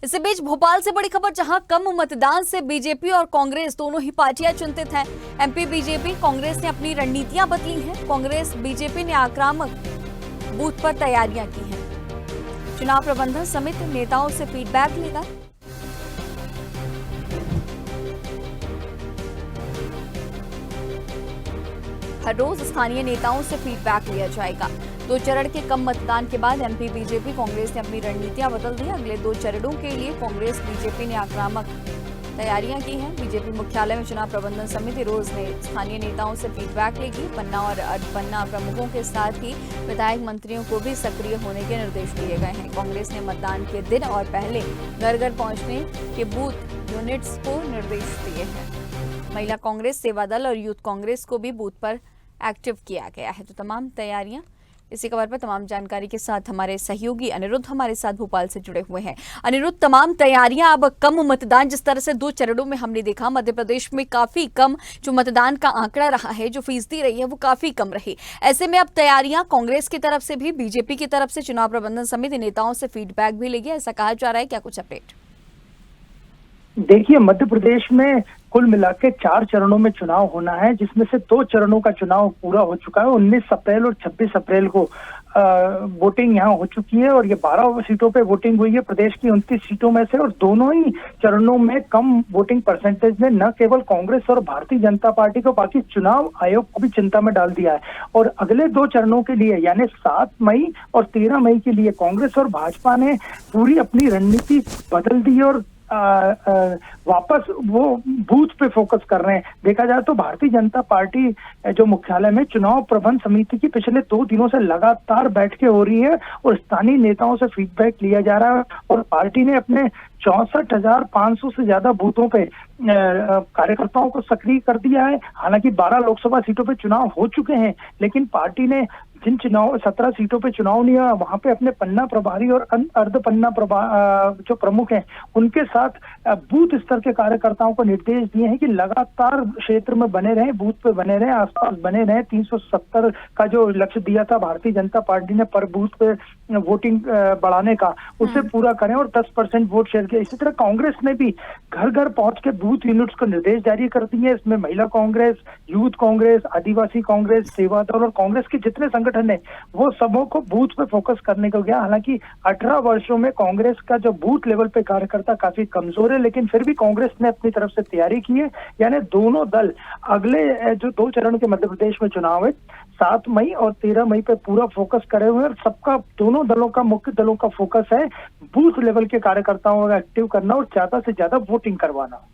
इसी बीच भोपाल से बड़ी खबर, जहां कम मतदान से बीजेपी और कांग्रेस दोनों ही पार्टियां चिंतित हैं। एमपी बीजेपी कांग्रेस ने अपनी रणनीतियां बदली हैं। कांग्रेस बीजेपी ने आक्रामक बूथ पर तैयारियां की हैं। चुनाव प्रबंधन समिति नेताओं से फीडबैक लेगा। हर रोज स्थानीय नेताओं से फीडबैक लिया जाएगा। 2 चरण के कम मतदान के बाद एमपी बीजेपी कांग्रेस ने अपनी रणनीतियां बदल दी। अगले 2 चरणों के लिए कांग्रेस बीजेपी ने आक्रामक तैयारियां की हैं। बीजेपी मुख्यालय में चुनाव प्रबंधन समिति रोज ने स्थानीय नेताओं से फीडबैक लेगी। पन्ना और अडपन्ना प्रमुखों के साथ ही विधायक मंत्रियों को भी सक्रिय होने के निर्देश दिए गए हैं। कांग्रेस ने मतदान के दिन और पहले घर घर पहुंचने के बूथ यूनिट्स को निर्देश दिए हैं। महिला कांग्रेस, सेवा दल और यूथ कांग्रेस को भी बूथ पर एक्टिव किया गया है। तो तमाम तैयारियां, इसी खबर पर तमाम जानकारी के साथ हमारे सहयोगी अनिरुद्ध हमारे साथ भोपाल से जुड़े हुए हैं। अनिरुद्ध, तमाम तैयारियां, अब कम मतदान जिस तरह से 2 चरणों में हमने देखा, मध्य प्रदेश में काफी कम जो मतदान का आंकड़ा रहा है, जो फीसदी रही है, वो काफी कम रही। ऐसे में अब तैयारियां कांग्रेस की तरफ से भी, बीजेपी की तरफ से चुनाव प्रबंधन समिति नेताओं से फीडबैक भी लेगी, ऐसा कहा जा रहा है। क्या कुछ अपडेट? देखिए, मध्य प्रदेश में कुल मिला के 4 चरणों में चुनाव होना है, जिसमें से 2 चरणों का चुनाव पूरा हो चुका है। 19 अप्रैल और 26 अप्रैल को वोटिंग यहाँ हो चुकी है और ये 12 सीटों पे वोटिंग हुई है प्रदेश की 29 सीटों में से। और दोनों ही चरणों में कम वोटिंग परसेंटेज ने न केवल कांग्रेस और भारतीय जनता पार्टी को, बाकी चुनाव आयोग को भी चिंता में डाल दिया है। और अगले 2 चरणों के लिए यानी 7 मई और 13 मई के लिए कांग्रेस और भाजपा ने पूरी अपनी रणनीति बदल दी और वापस वो बूथ पे फोकस कर रहे हैं। देखा जाए तो भारतीय जनता पार्टी जो मुख्यालय में चुनाव प्रबंधन समिति की पिछले 2 दिनों से लगातार बैठकें हो रही है और स्थानीय नेताओं से फीडबैक लिया जा रहा है और पार्टी ने अपने 64,500 से ज्यादा बूथों पे कार्यकर्ताओं को सक्रिय कर दिया है। हालांकि 12 लोकसभा सीटों पे चुनाव हो चुके हैं, लेकिन पार्टी ने जिन 17 सीटों पे चुनाव नहीं हुआ, वहां पे अपने पन्ना प्रभारी और अर्ध पन्ना जो प्रमुख हैं उनके साथ बूथ स्तर के कार्यकर्ताओं को निर्देश दिए हैं कि लगातार क्षेत्र में बने रहें, बूथ पे बने रहें, आसपास बने रहें। 370 का जो लक्ष्य दिया था भारतीय जनता पार्टी ने पर बूथ पे वोटिंग बढ़ाने का, उसे पूरा करें और 10% वोट शेयर किया। इसी तरह कांग्रेस ने भी घर घर पहुंच के बूथ यूनिट्स को निर्देश जारी कर दिए हैं। इसमें महिला कांग्रेस, यूथ कांग्रेस, आदिवासी कांग्रेस, सेवा दल और कांग्रेस के जितने संगठन है वो सबों को बूथ पे फोकस करने को गया। हालांकि 18 वर्षों में कांग्रेस का जो बूथ लेवल पे कार्यकर्ता काफी कमजोर है, लेकिन फिर भी कांग्रेस ने अपनी तरफ से तैयारी की है। यानी दोनों दल अगले जो 2 चरण के मध्य प्रदेश में चुनाव है 7 मई और 13 मई पे पूरा फोकस करे हुए हैं और सबका, दोनों दलों का, मुख्य दलों का फोकस है बूथ लेवल के कार्यकर्ताओं को एक्टिव करना और ज्यादा से ज्यादा वोटिंग करवाना।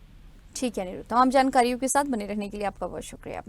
ठीक है अनिरुद्ध, तमाम जानकारियों के साथ बने रहने के लिए आपका बहुत शुक्रिया।